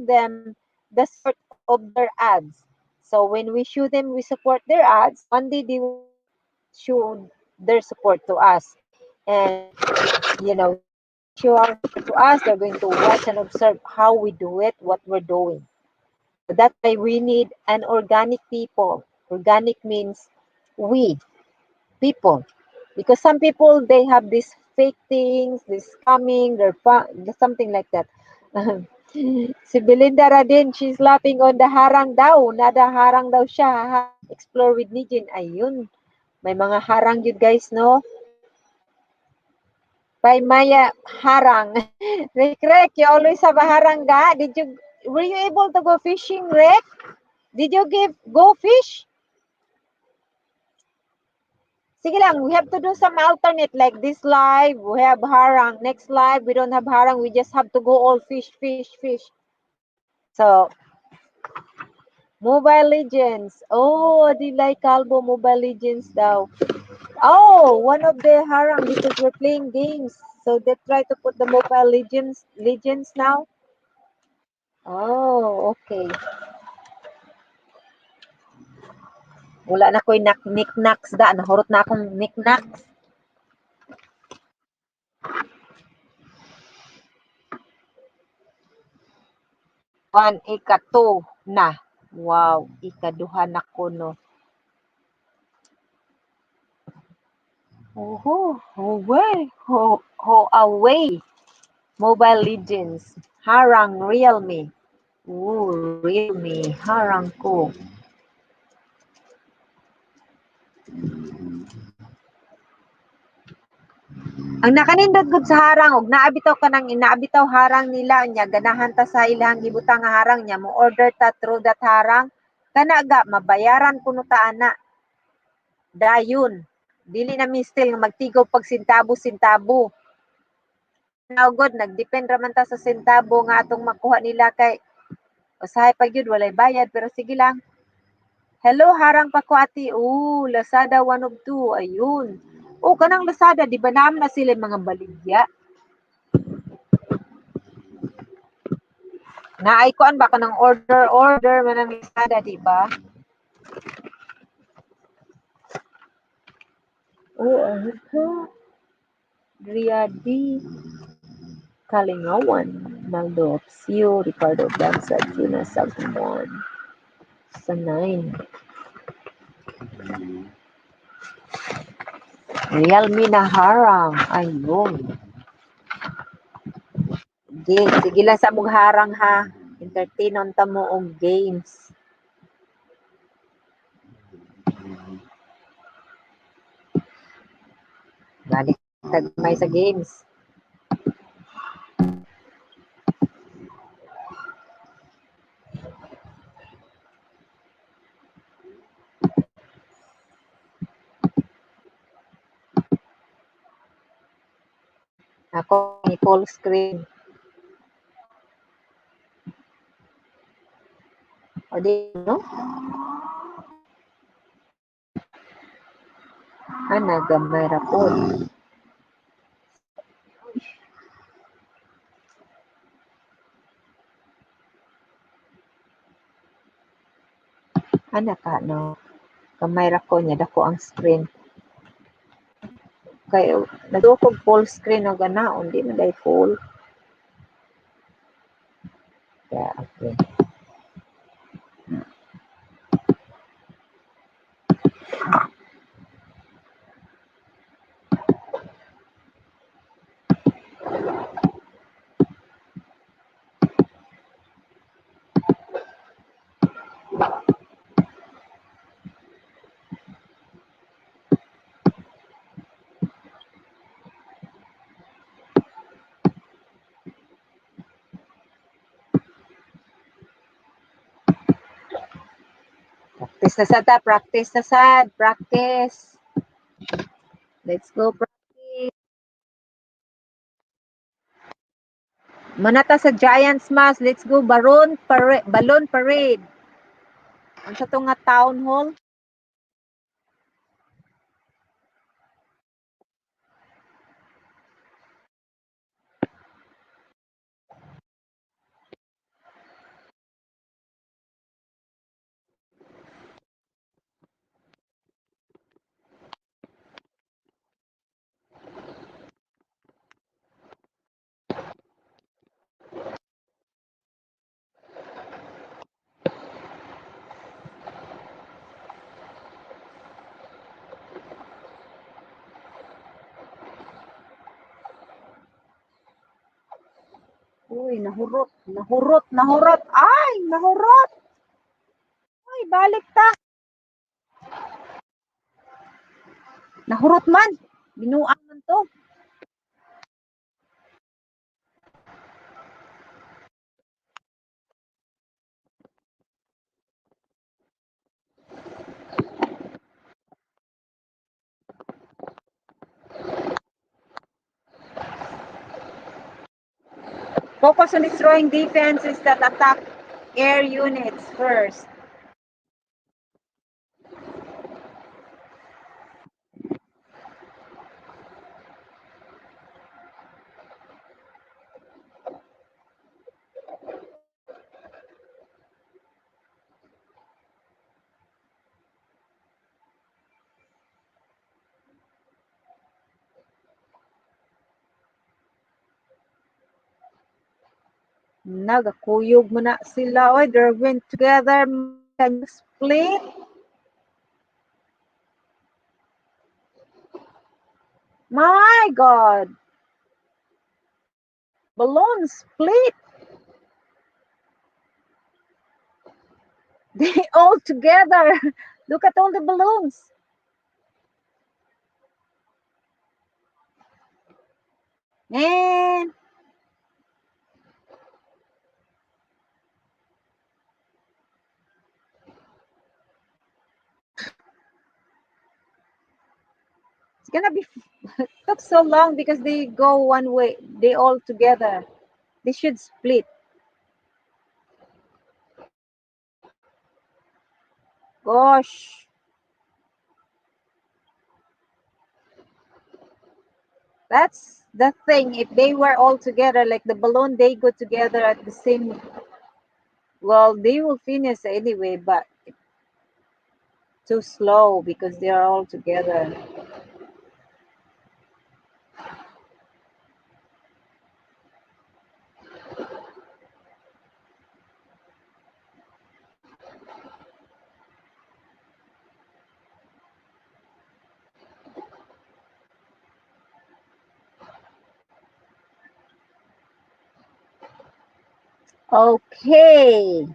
showing them the support of their ads. So when we show them we support their ads, one day they will show their support to us. And when they show our support to us, they're going to watch and observe how we do it, what we're doing. So that's why we need an organic people. Organic means we, people. Because some people, they have these fake things, this coming, something like that. Si Belinda Radin, she's laughing on the harang daw. Nada harang daw siya. Explore with Nijin. Ayun. May mga harang yun guys, no? By Maya harang. Rek, you always have a harang ga? Were you able to go fishing, Rek? Did you go fish? Sige lang, we have to do some alternate like this live, we have harang. Next live, we don't have harang. We just have to go all fish, fish, fish. So, Mobile Legends. Oh, di like Calvo Mobile Legends daw. Oh, one of the harang because we're playing games. So they try to put the Mobile Legends now. Oh, okay. Wala na ko'y knickknacks da. Nahurot na akong knickknacks. One, ika-2 na. Wow, ikaduha na ko, no. Away. Mobile Legends. Harang Realme. Realme. Harang ko. Ang nakanindot gud sa harang og naabitaw ka nang inaabitaw harang nila nya ganahan ta sa ilang gibutang nga harang nya mo order ta through that harang kana ga mabayaran kuno ta ana. Dayon. Dili na mistil nga magtigaw pag sintabo. Now god nagdepend ra man ta sa sentabo nga atong makuha nila kay usahay pa gyud walay bayad pero sige lang. Hello harang pa ko ati. Lazada 1 of 2. Ayun. Kanang Lazada di ba naam na sila mga baligya? Naay kuan ba kanang order man ang Lazada di ba? Ano ka? Riyadi Kalingawan, Naldo Opsio, Ricardo Bansa, Gina Saltimon, sa 9. Realme na harang. Ayun. Sige lang sa mong harang ha. Entertainon ta mo og games. Balik tagmay sa games. Ako ni full screen. O di, no? Gamay ra po. Ka, no? Gamay ra ko niya, dako ang screen. Kay, nag-o full screen o ganaon, di man day full. Yeah, okay. Practice na sad. Practice. Let's go practice. Manata sa Giants Mass. Let's go Balloon Parade. Ang sa nga town hall. Uy, nahurot, nahurot, nahurot. Ay, nahurot. Uy, balik ta. Nahurot man. Binuang man to. Focus on destroying defenses that attack air units first. Nagakuyog mo na sila. Oy, they went together. Can you split? My God. Balloon split. They all together. Look at all the balloons. Man, it's gonna be took so long because they go one way. They all together. They should split. Gosh, that's the thing. If they were all together, like the balloon, they go together at the same. Well, they will finish anyway, but too slow because they are all together. Okay,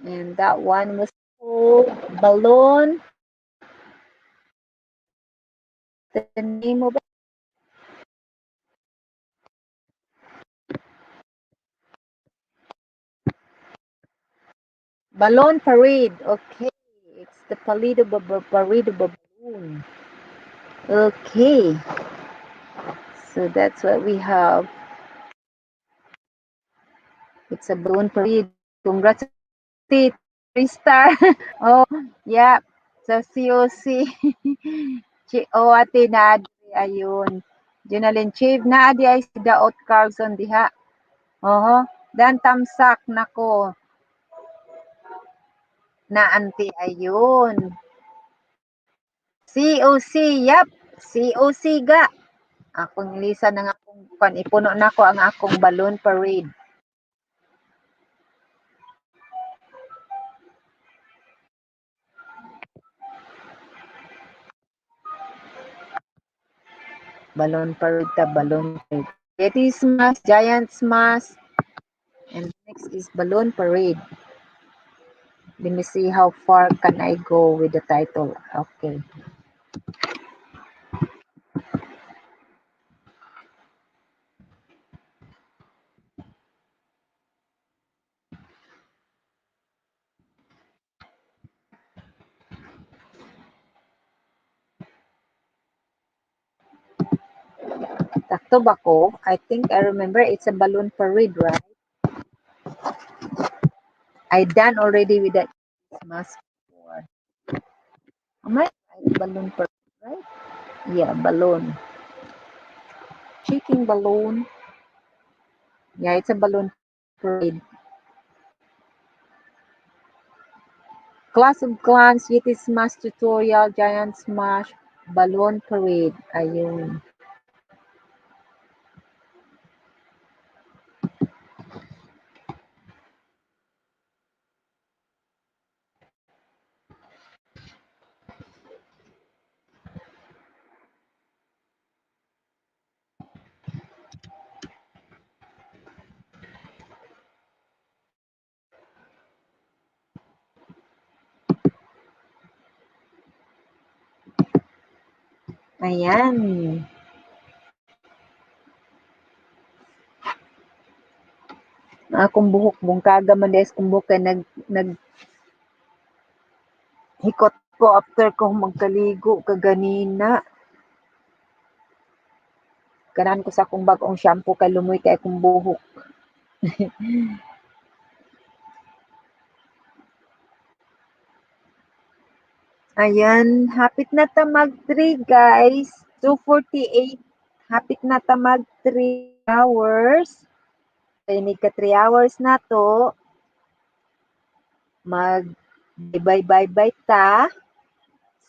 and that one was called balloon. The name of it, balloon parade. Okay, it's the parade of balloon. Okay, so that's what we have. It's a balloon parade. Congrats, Ate. 3 star. Oh, yeah. So, COC. O, ate na adi. Ayun. Junalyn Chief na adi ay si Daot Carlson diha. Oho. Dan tamsak nako. Na anti ayun. COC. Yap. COC ga. Akong lisa ng akong ipuno nako ang akong balloon parade. Balloon parade ta, balloon parade. Yeti Smash, Giant Smash, and next is balloon parade. Let me see how far can I go with the title. Okay. Takto ba ko? I think I remember it's a balloon parade, right? I done already with that mask before. Am I right? Balloon parade, right? Yeah, balloon. Shaking balloon. Yeah, it's a balloon parade. Class of Clans, Yeti Smash Tutorial, Giant Smash, Balloon Parade. Ayun. Ayan. Akong buhok bungkaga man des kung buhok kay nag hikot ko after ko magkaligo kaganina. Ganahan ko sa akong bag-ong shampoo kay lumoy kay akong buhok. Ayan, hapit na ta mag 3 guys. 2:48. Hapit na ta mag 3 hours. Kay ka 3 hours na to. Mag bye-bye ta.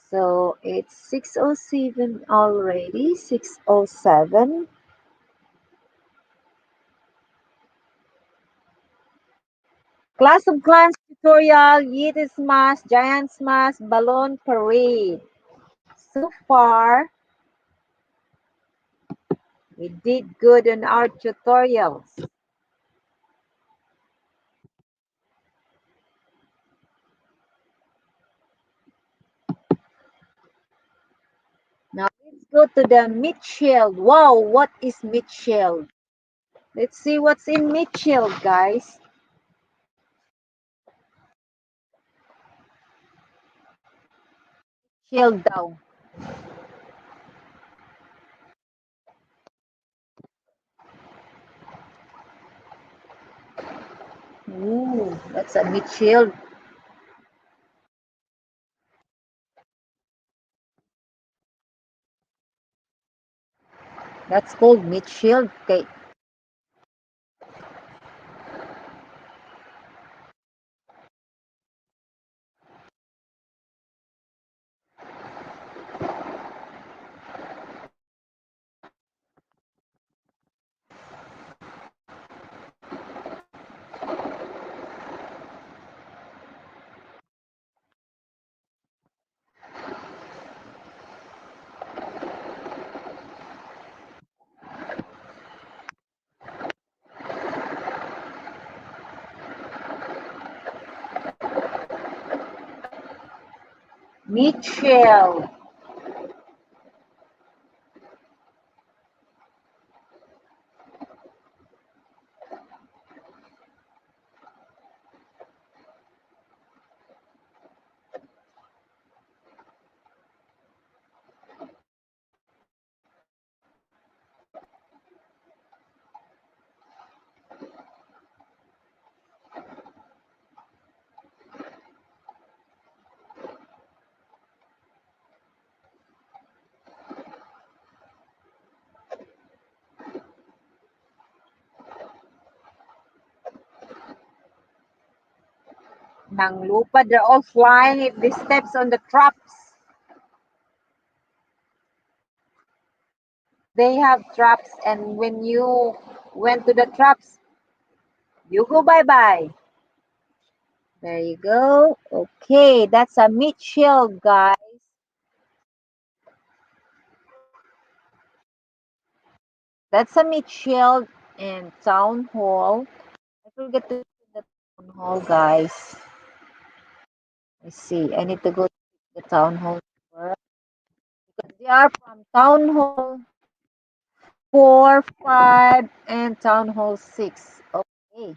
So, it's 6:07 already. 6:07. Clash of Clans tutorial, Yeetus Mask, Giants Mask, Balloon Parade. So far, we did good on our tutorials. Now let's go to the meat shield. Wow, what is meat shield? Let's see what's in meat shield, guys. Shield down. Ooh, that's a meat shield. That's called meat shield. Okay. Meat shield. Nang lupa, they're all flying if they steps on the traps. They have traps, and when you went to the traps, you go bye-bye. There you go. Okay, that's a meat shield, guys. That's a meat shield and town hall. I forget to the town hall, guys. I see. I need to go to the town hall first because they are from town hall 4, 5, and town hall 6. Okay,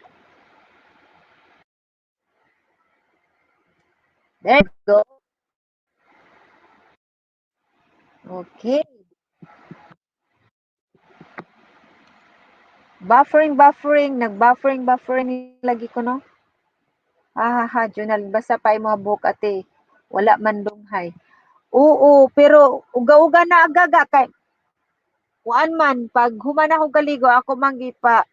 there you go. Okay. Buffering. Nag-buffering lagi ko, no? Ha, journal. Basta pa yung mga buhok ate. Wala man dunghay. Oo, pero uga-uga na agaga kay kuan man pag human ako kaligo ako manggi pa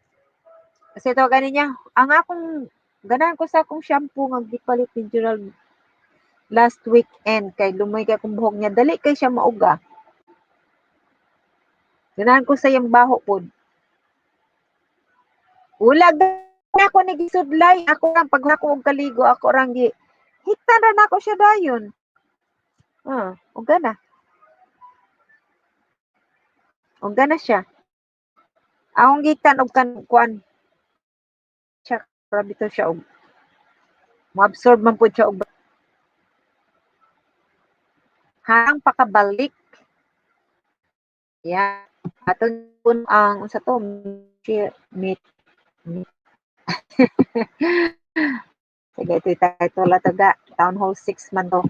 kasi to ganin niya ang akong ganan ko sa akong shampoo nga gipalit ni Gerald last weekend kay lumoy kay akong buhok niya dali kay siya mauga. Ganahan ko sa iyang baho pod. Ulag na ako ni gisudlay ako lang pag ako og kaligo ako rang gi hiktan ra nako siya dayon. Uga na. Uga na siya. Akong gikan og kan kuan siya grabe to siya og mo-absorb man pud siya og hang pakabalik. Yeah. Aton puno ang unsa to meat. Sige, ito title taga Town Hall 6 man to.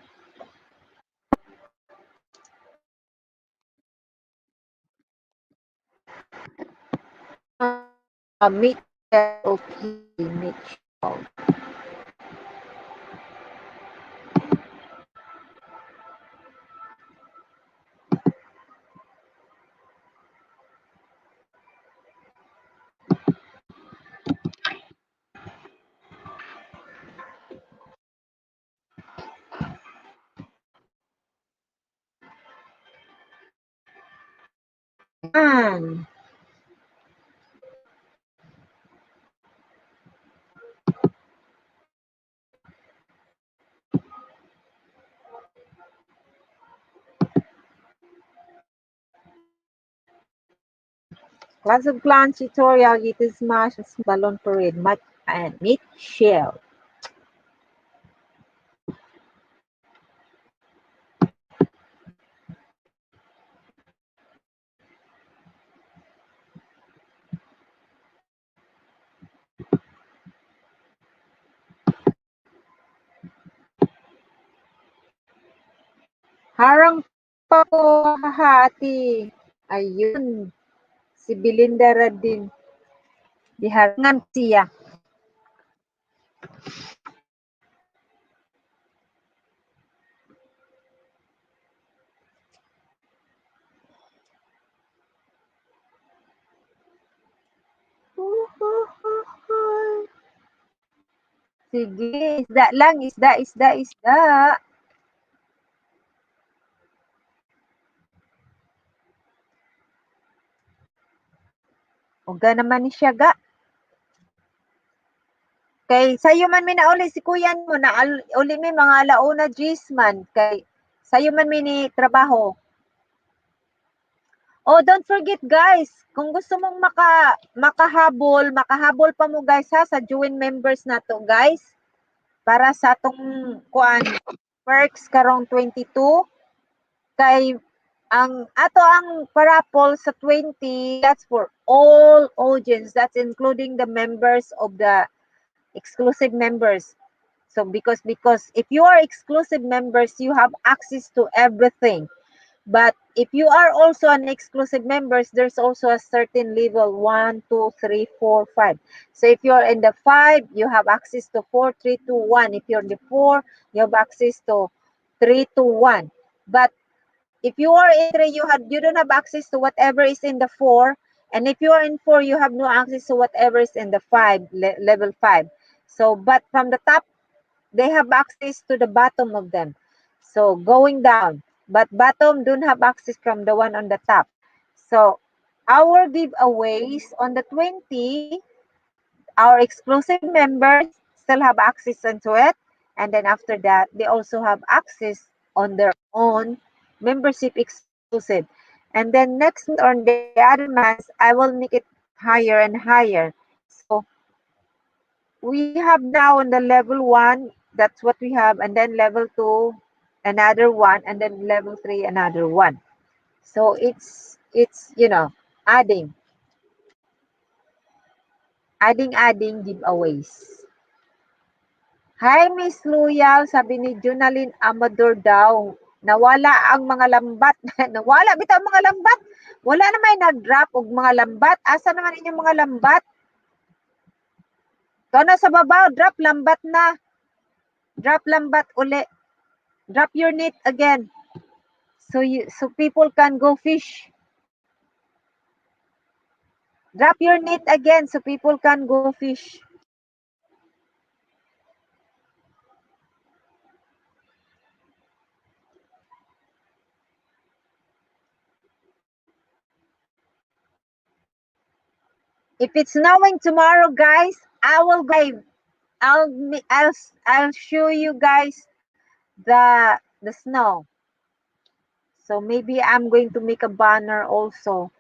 Meat okay, meat shell. Yan. Class of Clans tutorial, it is smash balloon parade, match and meat shell. Harang pa ko hahati. Ayun, si Belinda Radin. Diharangan siya. Sige, isda lang, isda, isda, isda. Uga naman ni siya ga. Kay sayo man mi na uli si kuya mo na uli mi mga alauna G's man. Kay sayo man mi ni trabaho. Oh, don't forget guys, kung gusto mong makahabol pa mo guys ha sa join members nato guys. Para sa atong kuan perks karong 22 kay ang ato ang parapol sa 20, that's for all audience, that's including the members of the exclusive members. So because if you are exclusive members, you have access to everything. But if you are also an exclusive members, there's also a certain level 1, 2, 3, 4, 5. So if you're in the 5, you have access to 4, 3, 2, 1. If you're in the 4, you have access to 3, 2, 1. But if you are in 3, you don't have access to whatever is in the 4. And if you are in 4, you have no access to whatever is in the 5, level 5. So, but from the top, they have access to the bottom of them. So going down, but bottom don't have access from the one on the top. So our giveaways on the 20, our exclusive members still have access into it. And then after that, they also have access on their own membership exclusive. And then next month or the other months, I will make it higher and higher. So we have now on the level 1, that's what we have, and then level 2, another one, and then level 3, another one. So it's adding adding giveaways. Hi Miss Loyal, sabi ni Junalyn Amador daw, nawala ang mga lambat. Nawala bitaw ang mga lambat. Wala naman nag-drop og mga lambat. Asa naman inyong mga lambat? Ikaw na sa babaw, drop lambat na. Drop lambat uli. Drop your net again. So people can go fish. Drop your net again so people can go fish. If it's snowing tomorrow, guys, I will go. I'll I'll I'll show you guys the snow. So maybe I'm going to make a banner also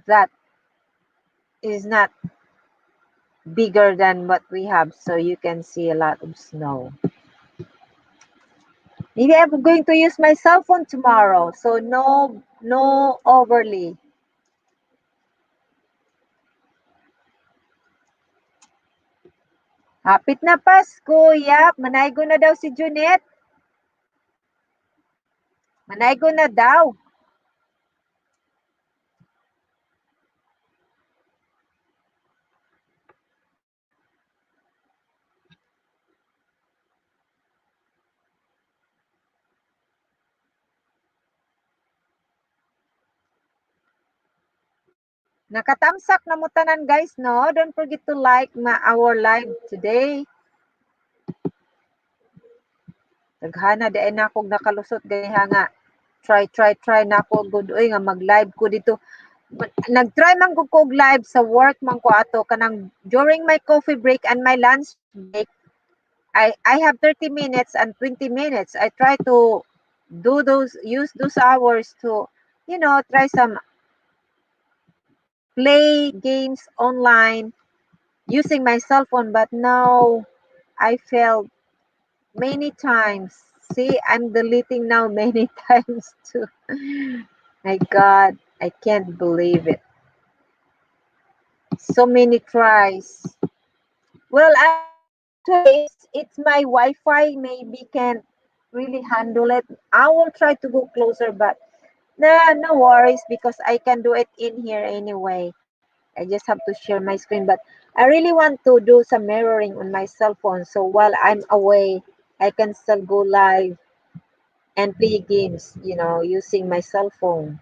that is not bigger than what we have, so you can see a lot of snow. Maybe I'm going to use my cell phone tomorrow. So no overly. Hapit na Pasko. Yap, manaygo na daw si Junet. Manaygo na daw. Nakatamsak na mo tanan guys, no? Don't forget to like our live today. Daghana di na akong nakalusot ganiha nga. Try na ako good oy nga mag-live ko dito. Nag-try man ko live sa work man ko ato kanang during my coffee break and my lunch break. I have 30 minutes and 20 minutes. I try to use those hours to try some play games online using my cell phone, but now I failed many times. See, I'm deleting now many times too. My God, I can't believe it. So many tries. Well, actually, it's my Wi-Fi. Maybe can't really handle it. I will try to go closer, but no worries because I can do it in here anyway. I just have to share my screen, but I really want to do some mirroring on my cell phone. So while I'm away, I can still go live and play games, using my cell phone.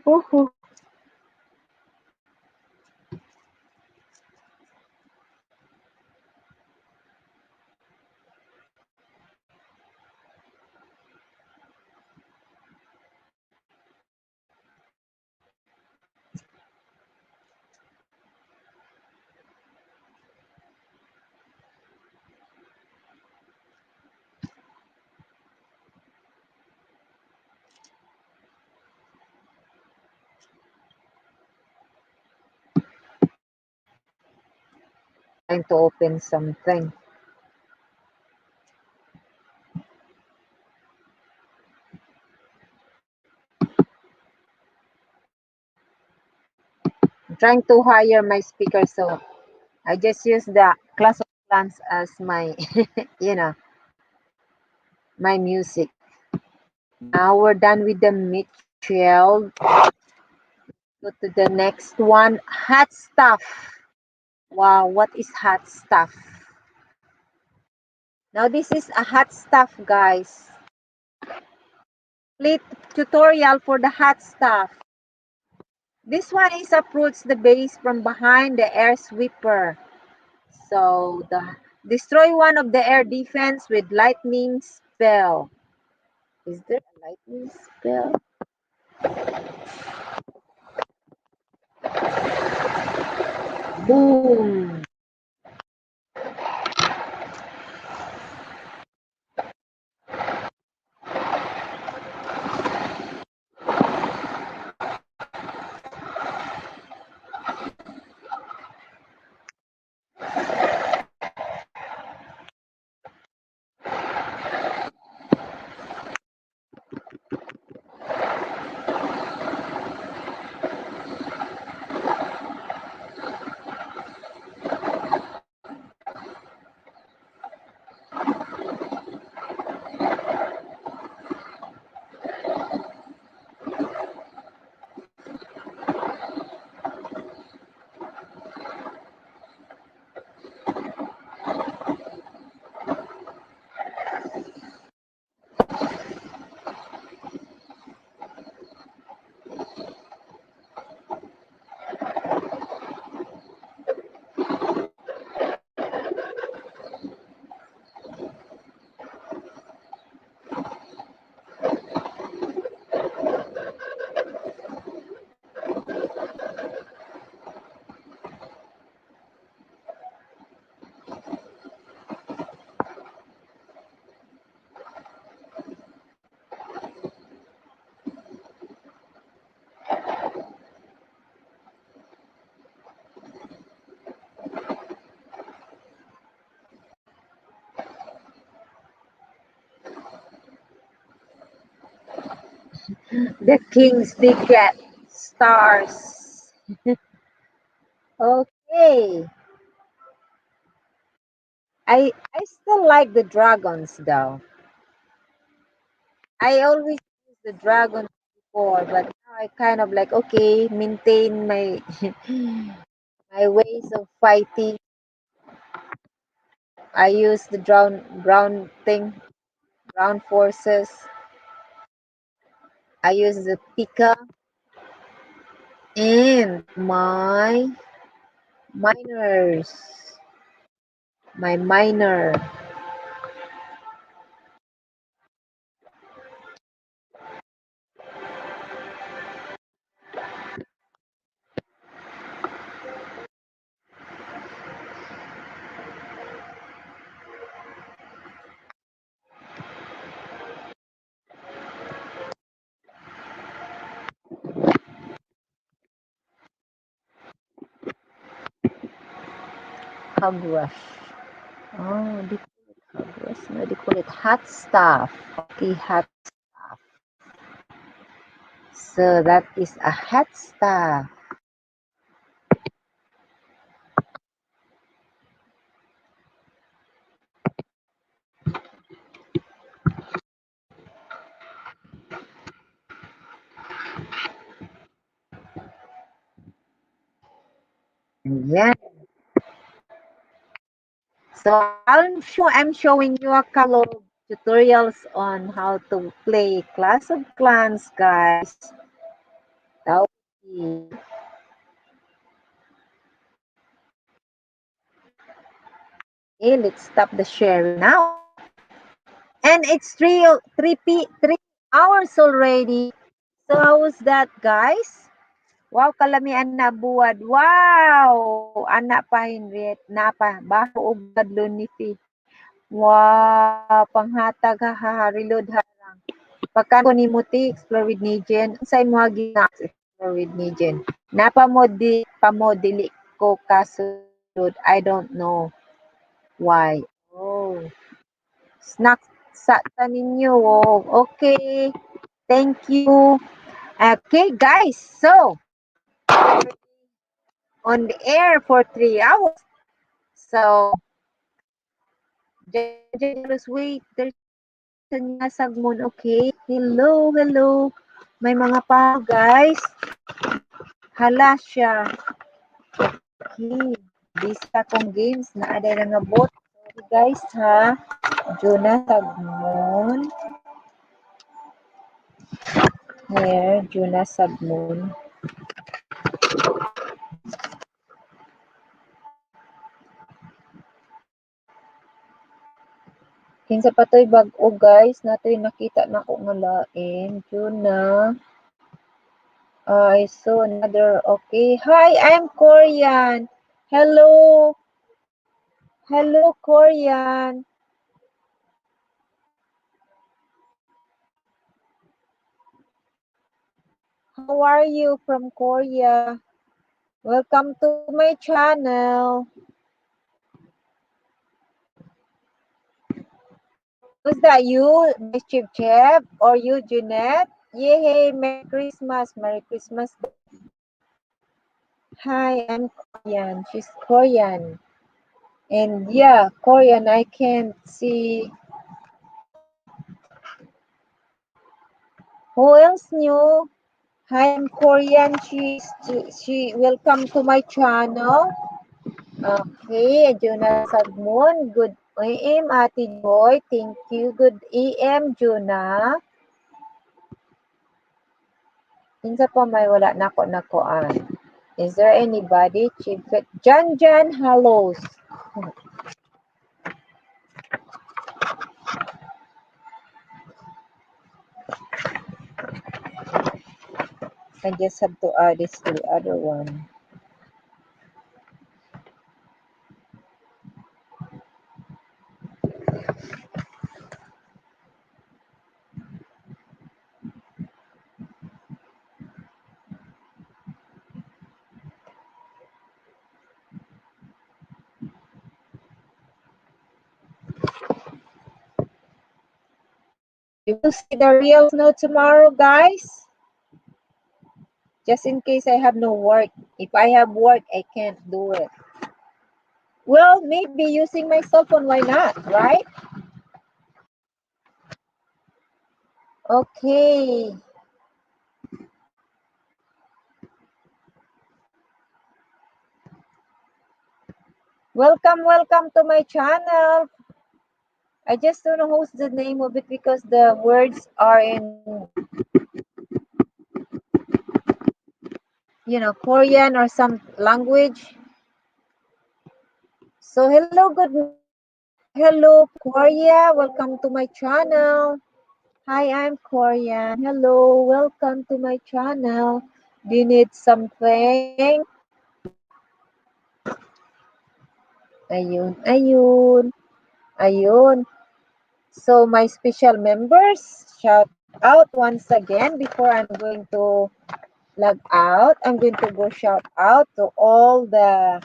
Woohoo. Trying to open something. I'm trying to hire my speaker, so I just use the Clash of Clans as my, you know, my music. Now we're done with the Mitchell. Go to the next one. Hot stuff. Wow, what is hot stuff? Now this is a hot stuff, guys. Complete tutorial for the hot stuff. This one is approach the base from behind the air sweeper. So the destroy one of the air defense with lightning spell. Is there a lightning spell? Boom. The kings they get stars. Okay. I still like the dragons though. I always use the dragons before, but now I kind of like okay, maintain my my ways of fighting. I use the ground thing, ground forces. I use the Pika and miners, my miner. Hog rush. Oh, they call it hog rush. No, they call it hot stuff. Okay, hot stuff. So that is a hot stuff. Yeah. So I'm showing you a couple of tutorials on how to play Clash of Clans, guys. Okay. Okay, let's stop the sharing now. And it's 3 hours already. So how's that, guys? Wow, kalamian na buwad. Wow! Anak pa, Henriette. Napa, baho og badlo ni Fi. Wow, panghatag ha, reload harang. Pagkan ko ni Muti, explore with Nijen. Unsay mo gina explore with Nijen. Napa mo di, pa mo dili ko kasulod. I don't know why. Oh, snack sa ninyo. Oh, okay. Thank you. Okay, guys. So, on the air for 3 hours. So, just wait. There's a Sagmon. Okay. Hello, hello. May mga pa, guys. Hala siya. Okay. Bisa kong games na ada na nga bot. Sorry, guys, ha. Jonah Sagmon. Here, Jonah Sagmon. Kinsa pa to'y bag-o, guys. Nato'y nakita na ko nga lain. Jonah. I saw another. Okay. Hi, I'm Korean. Hello. Hello, Korean. How are you from Korea? Welcome to my channel. Was that you, Mischief Chef, or you, Jeanette? Yay, Merry Christmas. Merry Christmas. Hi, I'm Korean. She's Korean. And yeah, Korean, I can't see. Who else knew? Hi, I'm Korean. She welcome to my channel. Okay, Juna Sagmon. Good AM, Ate Joy. Thank you. Good AM, Juna. Kinsa pa may wala nako nakoan. Is there anybody? Chifet Jan Jan Halos. I just have to add this to the other one. You will see the real snow tomorrow, guys. just in case I have no work. If I have work, I can't do it. Well, maybe using my cell phone, why not, right? Okay. Welcome to my channel. I just don't know who's the name of it because the words are in, Korean or some language. So hello, good hello Korea. Welcome to my channel. Hi, I'm Korean. Hello, welcome to my channel. Do you need something? Ayun, ayun, ayun. So my special members, shout out once again before I'm going to log out. I'm going to go shout out to all the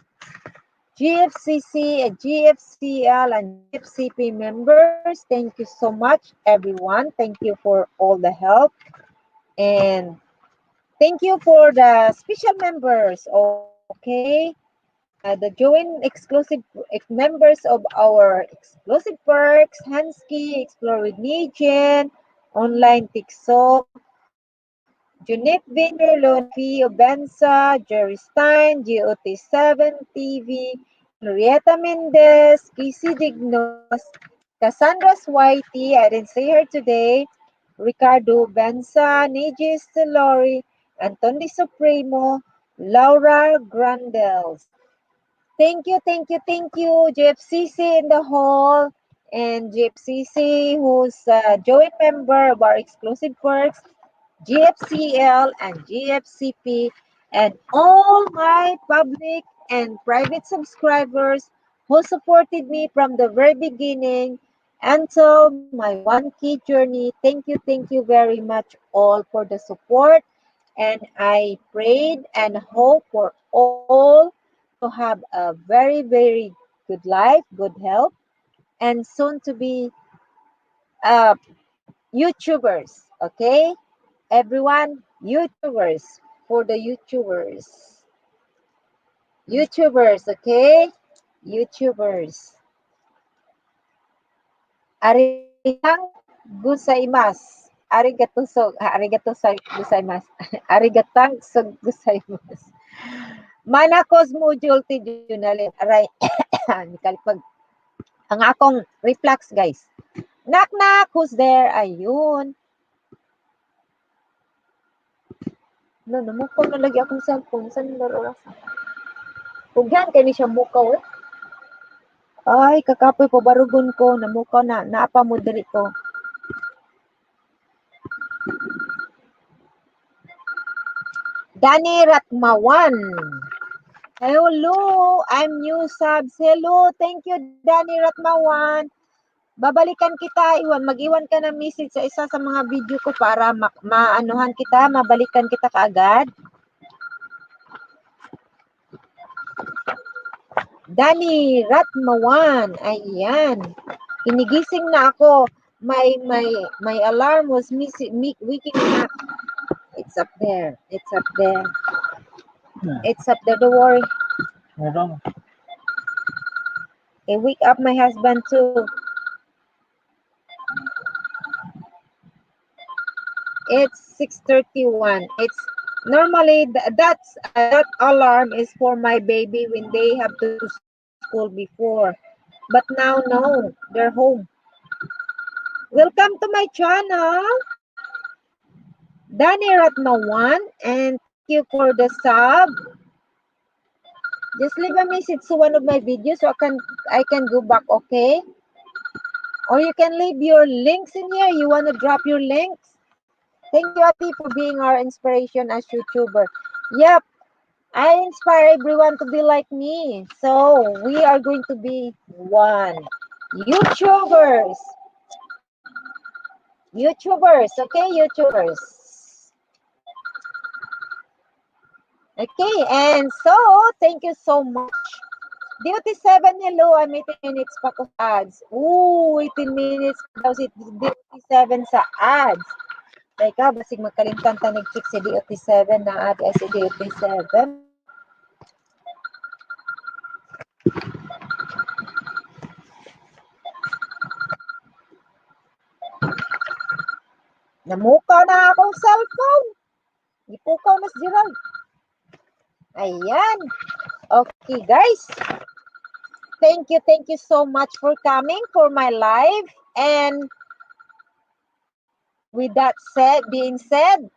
GFCC, GFCL, and GFCP members. Thank you so much, everyone. Thank you for all the help. And thank you for the special members, okay? The join exclusive members of our exclusive perks, Hansky, Explore with Nijin, Online TikSok, Junit Vinder, Lonafi Obensa, Jerry Stein, GOT7 TV, Henrietta Mendez, Casey Dignos, Cassandra Switey, I didn't see her today, Ricardo Bensa, Nijis Lori, Anton Di Supremo, Laura Grandels. Thank you, GFCC in the hall, and GFCC who's a joint member of our exclusive perks, GFCL and GFCP, and all my public and private subscribers who supported me from the very beginning until my 1K journey. Thank you very much all for the support. And I prayed and hope for all to have a very, very good life, good health, and soon to be uh, YouTubers. Okay? Everyone, YouTubers, for the YouTubers. YouTubers, okay? YouTubers. Arigatang gozaimasu. Arigato sa gozaimasu. Arigatang sa gozaimasu. Manakos module ti Junalit. Aray, kalipag. Ang akong reflex, guys. Knock, knock, who's there? Ayun. No, namukaw na lagi akong cellphone. Saan nila oras? Hugyan, kaya ni siya mukaw eh. Ay, kakapoy po barugon ko. Namukaw na. Naapa mo diri ko. Dani Ratmawan. Hello, I'm new subs. Hello, thank you, Dani Ratmawan. Babalikan kita, mag-iwan ka ng message sa isa sa mga video ko para maanuhan kita, mabalikan kita kaagad. Dani Ratmawan, ayan. Inigising na ako. My alarm was waking me up. It's up there. It's up there. It's up there. Don't worry. I wake up my husband too. It's 6:31. It's normally that alarm is for my baby when they have to school before. But now no, they're home. Welcome to my channel, Dani Ratmawan, and thank you for the sub. Just leave a message to one of my videos so I can go back, okay? Or you can leave your links in here. You want to drop your links? Thank you, Ati, for being our inspiration as YouTuber. Yep, I inspire everyone to be like me. So we are going to be one. YouTubers. YouTubers, okay? YouTubers. Okay, and so, thank you so much. DOT7, hello. I'm 18 minutes pa ko sa ads. Ooh, 18 minutes pa daw si DOT7 sa ads. Teka, basig magkalimtan ta nag-check si DOT7 na adi si DOT7. Namukaw na akong cellphone. Ipukaw mas Gerald. Ayan. Okay, guys. Thank you so much for coming for my live. And with that said, being said,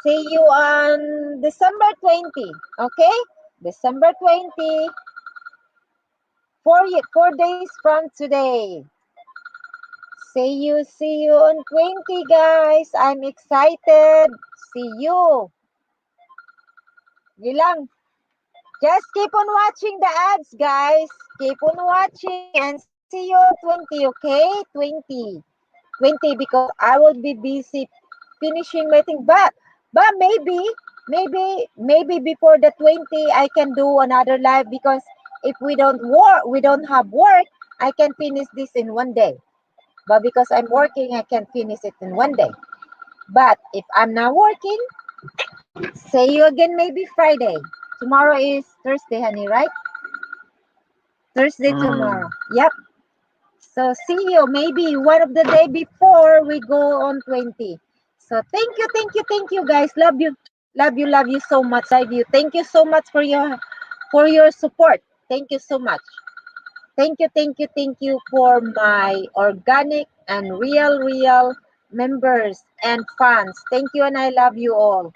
see you on December 20. Okay? December 20. 4 days from today. See you on 20, guys. I'm excited. See you. Yun lang. Just keep on watching the ads, guys. Keep on watching and see you on 20, okay? 20. 20 because I will be busy finishing my thing. But maybe before the 20 I can do another live because if we don't have work, I can finish this in one day. But because I'm working, I can finish it in one day. But if I'm not working, see you again maybe Friday. Tomorrow is Thursday, honey, right? Thursday tomorrow. Yep. So see you maybe one of the day before we go on 20. So thank you guys. Love you. Love you so much. Love you. Thank you so much for your support. Thank you so much. Thank you for my organic and real members and fans. Thank you and I love you all.